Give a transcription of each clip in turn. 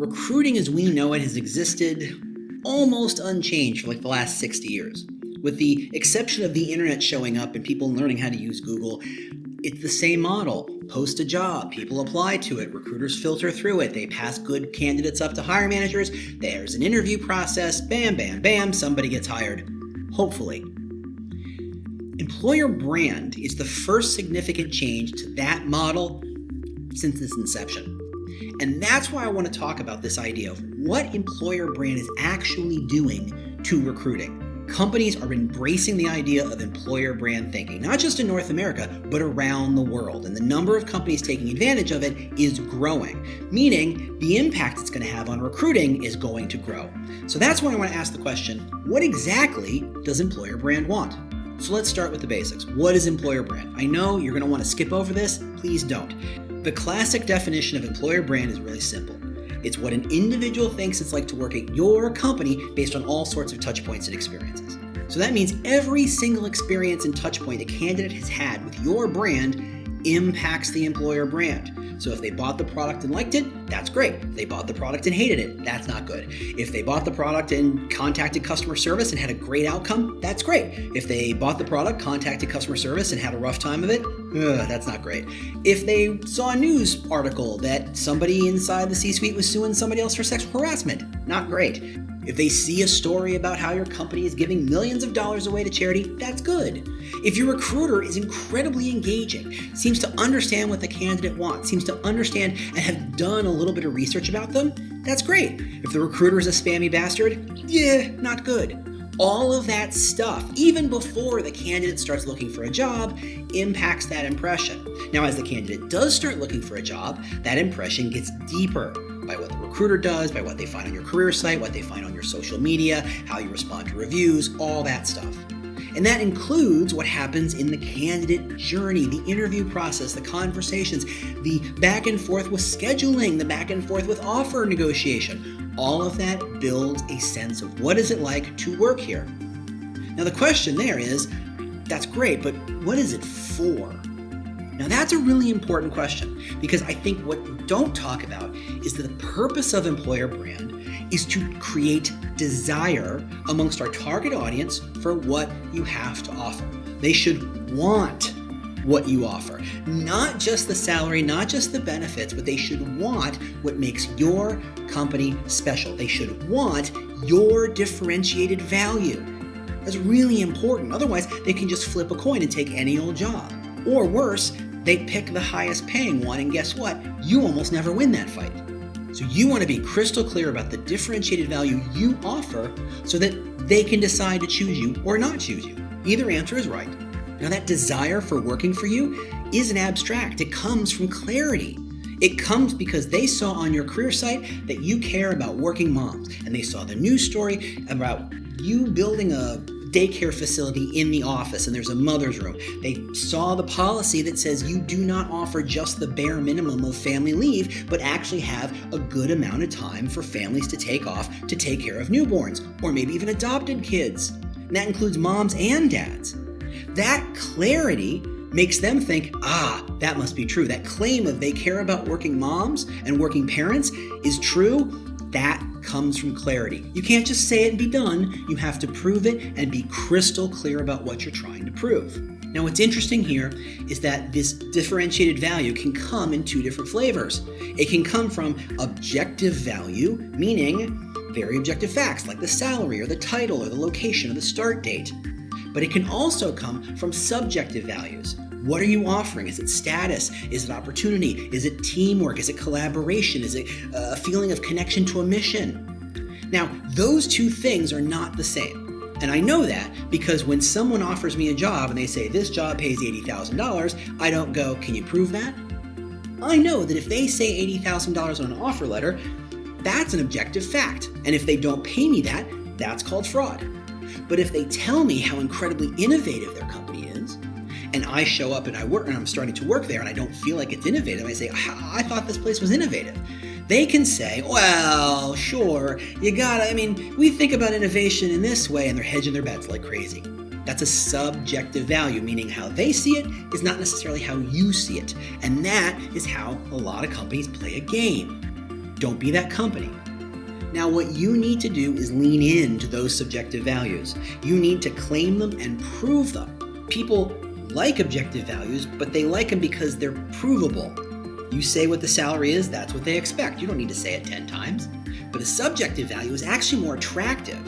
recruiting as we know it has existed almost unchanged for like the last 60 years. With the exception of the internet showing up and people learning how to use Google, it's the same model. Post a job, people apply to it, recruiters filter through it, they pass good candidates up to hiring managers, there's an interview process, bam, bam, bam, somebody gets hired. Hopefully. Employer brand is the first significant change to that model since its inception. And that's why I want to talk about this idea of what employer brand is actually doing to recruiting. Companies are embracing the idea of employer brand thinking, not just in North America, but around the world. And the number of companies taking advantage of it is growing, meaning the impact it's going to have on recruiting is going to grow. So that's why I want to ask the question, what exactly does employer brand want? So let's start with the basics. What is employer brand? I know you're going to want to skip over this. Please don't. The classic definition of employer brand is really simple. It's what an individual thinks it's like to work at your company based on all sorts of touch points and experiences. So that means every single experience and touch point a candidate has had with your brand impacts the employer brand. So if they bought the product and liked it, that's great. If they bought the product and hated it, that's not good. If they bought the product and contacted customer service and had a great outcome, that's great. If they bought the product, contacted customer service and had a rough time of it, that's not great. If they saw a news article that somebody inside the C-suite was suing somebody else for sexual harassment, not great. If they see a story about how your company is giving millions of dollars away to charity, that's good. If your recruiter is incredibly engaging, seems to understand what the candidate wants, seems to understand and have done a little bit of research about them, that's great. If the recruiter is a spammy bastard, not good. All of that stuff, even before the candidate starts looking for a job, impacts that impression. Now, as the candidate does start looking for a job, that impression gets deeper by what the recruiter does, by what they find on your career site, what they find on your social media, how you respond to reviews, all that stuff. And that includes what happens in the candidate journey, the interview process, the conversations, the back and forth with scheduling, the back and forth with offer negotiation. All of that builds a sense of what is it like to work here. Now the question there is, that's great, but what is it for? Now that's a really important question because I think what we don't talk about is that the purpose of employer brand is to create desire amongst our target audience for what you have to offer. They should want what you offer. Not just the salary, not just the benefits, but they should want what makes your company special. They should want your differentiated value. That's really important. Otherwise, they can just flip a coin and take any old job. Or worse, they pick the highest paying one, and guess what? You almost never win that fight. So you want to be crystal clear about the differentiated value you offer so that they can decide to choose you or not choose you. Either answer is right. Now that desire for working for you isn't abstract. It comes from clarity. It comes because they saw on your career site that you care about working moms, and they saw the news story about you building a daycare facility in the office and there's a mother's room. They saw the policy that says you do not offer just the bare minimum of family leave, but actually have a good amount of time for families to take off to take care of newborns or maybe even adopted kids. And that includes moms and dads. That clarity makes them think, that must be true. That claim of they care about working moms and working parents is true. That comes from clarity. You can't just say it and be done. You have to prove it and be crystal clear about what you're trying to prove. Now, what's interesting here is that this differentiated value can come in two different flavors. It can come from objective value, meaning very objective facts like the salary or the title or the location or the start date. But it can also come from subjective values. What are you offering? Is it status? Is it opportunity? Is it teamwork? Is it collaboration? Is it a feeling of connection to a mission? Now, those two things are not the same. And I know that because when someone offers me a job and they say, this job pays $80,000, I don't go, can you prove that? I know that if they say $80,000 on an offer letter, that's an objective fact. And if they don't pay me that, that's called fraud. But if they tell me how incredibly innovative their company is, and I show up and I work and I'm starting to work there and I don't feel like it's innovative, I say, I thought this place was innovative. They can say, well, sure, we think about innovation in this way, and they're hedging their bets like crazy. That's a subjective value, meaning how they see it is not necessarily how you see it. And that is how a lot of companies play a game. Don't be that company. Now, what you need to do is lean into those subjective values. You need to claim them and prove them. People like objective values, but they like them because they're provable. You say what the salary is, that's what they expect. You don't need to say it 10 times. But a subjective value is actually more attractive.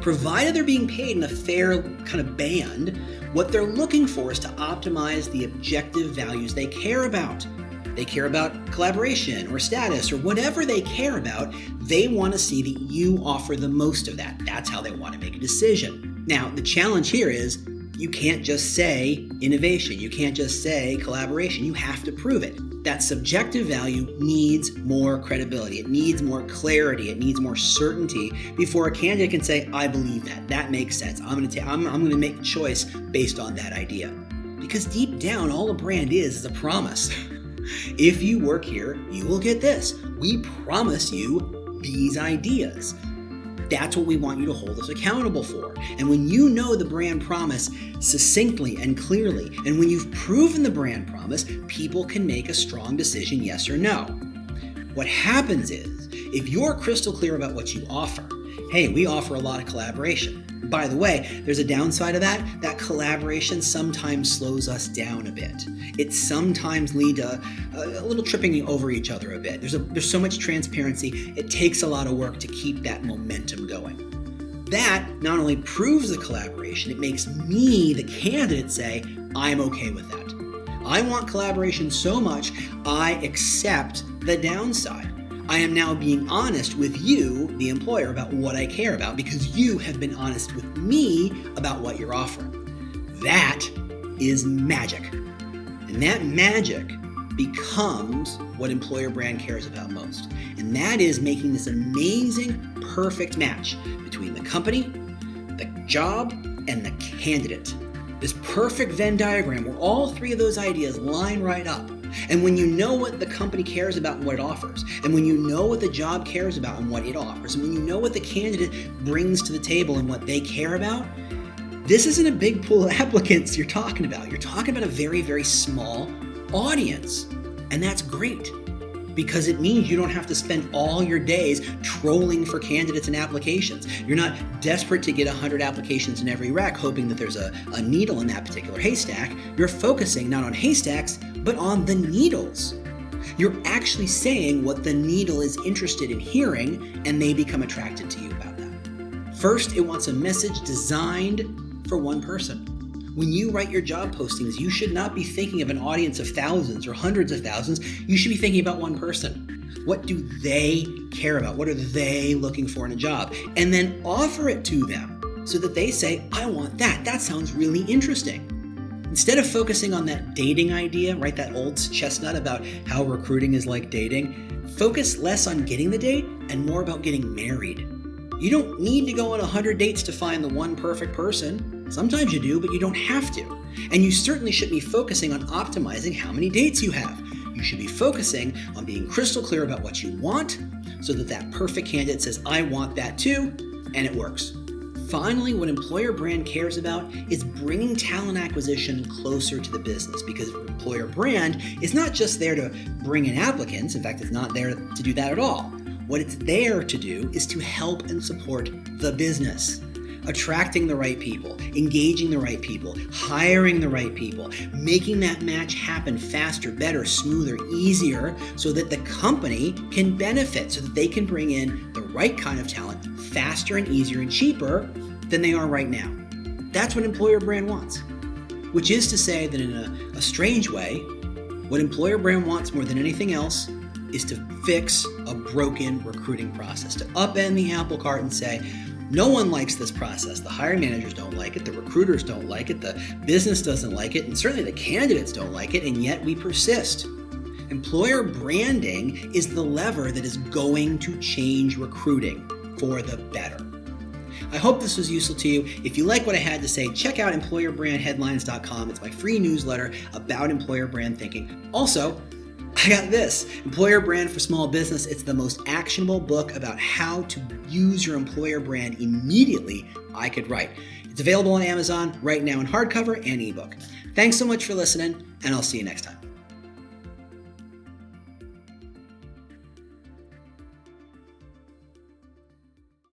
Provided they're being paid in a fair kind of band, what they're looking for is to optimize the objective values they care about. They care about collaboration or status or whatever they care about. They want to see that you offer the most of that. That's how they want to make a decision. Now, the challenge here is you can't just say innovation. You can't just say collaboration. You have to prove it. That subjective value needs more credibility. It needs more clarity. It needs more certainty before a candidate can say, I believe that. That makes sense. I'm going to make a choice based on that idea. Because deep down, all a brand is a promise. If you work here, you will get this. We promise you these ideas. That's what we want you to hold us accountable for. And when you know the brand promise succinctly and clearly, and when you've proven the brand promise, people can make a strong decision, yes or no. What happens is, if you're crystal clear about what you offer, hey, we offer a lot of collaboration. By the way, there's a downside of that. That collaboration sometimes slows us down a bit. It sometimes leads to a little tripping over each other a bit. There's so much transparency. It takes a lot of work to keep that momentum going. That not only proves the collaboration, it makes me, the candidate, say, I'm okay with that. I want collaboration so much, I accept the downside. I am now being honest with you, the employer, about what I care about because you have been honest with me about what you're offering. That is magic. And that magic becomes what employer brand cares about most. And that is making this amazing, perfect match between the company, the job, and the candidate. This perfect Venn diagram where all three of those ideas line right up. And when you know what the company cares about and what it offers, and when you know what the job cares about and what it offers, and when you know what the candidate brings to the table and what they care about, this isn't a big pool of applicants you're talking about. You're talking about a very, very small audience. And that's great because it means you don't have to spend all your days trolling for candidates and applications. You're not desperate to get 100 applications in every rack hoping that there's a needle in that particular haystack. You're focusing not on haystacks, but on the needles. You're actually saying what the needle is interested in hearing, and they become attracted to you about that. First, it wants a message designed for one person. When you write your job postings, you should not be thinking of an audience of thousands or hundreds of thousands. You should be thinking about one person. What do they care about? What are they looking for in a job? And then offer it to them so that they say, I want that. That sounds really interesting. Instead of focusing on that dating idea, right, that old chestnut about how recruiting is like dating, focus less on getting the date and more about getting married. You don't need to go on 100 dates to find the one perfect person. Sometimes you do, but you don't have to. And you certainly shouldn't be focusing on optimizing how many dates you have. You should be focusing on being crystal clear about what you want so that that perfect candidate says, I want that too, and it works. Finally, what employer brand cares about is bringing talent acquisition closer to the business because employer brand is not just there to bring in applicants. In fact, it's not there to do that at all. What it's there to do is to help and support the business. Attracting the right people, engaging the right people, hiring the right people, making that match happen faster, better, smoother, easier so that the company can benefit, so that they can bring in the right kind of talent faster and easier and cheaper than they are right now. That's what employer brand wants, which is to say that in a strange way, what employer brand wants more than anything else is to fix a broken recruiting process, to upend the apple cart and say, no one likes this process. The hiring managers don't like it. The recruiters don't like it. The business doesn't like it. And certainly the candidates don't like it. And yet we persist. Employer branding is the lever that is going to change recruiting for the better. I hope this was useful to you. If you like what I had to say, check out employerbrandheadlines.com. It's my free newsletter about employer brand thinking. Also, I got this, Employer Brand for Small Business. It's the most actionable book about how to use your employer brand immediately I could write. It's available on Amazon right now in hardcover and ebook. Thanks so much for listening, and I'll see you next time.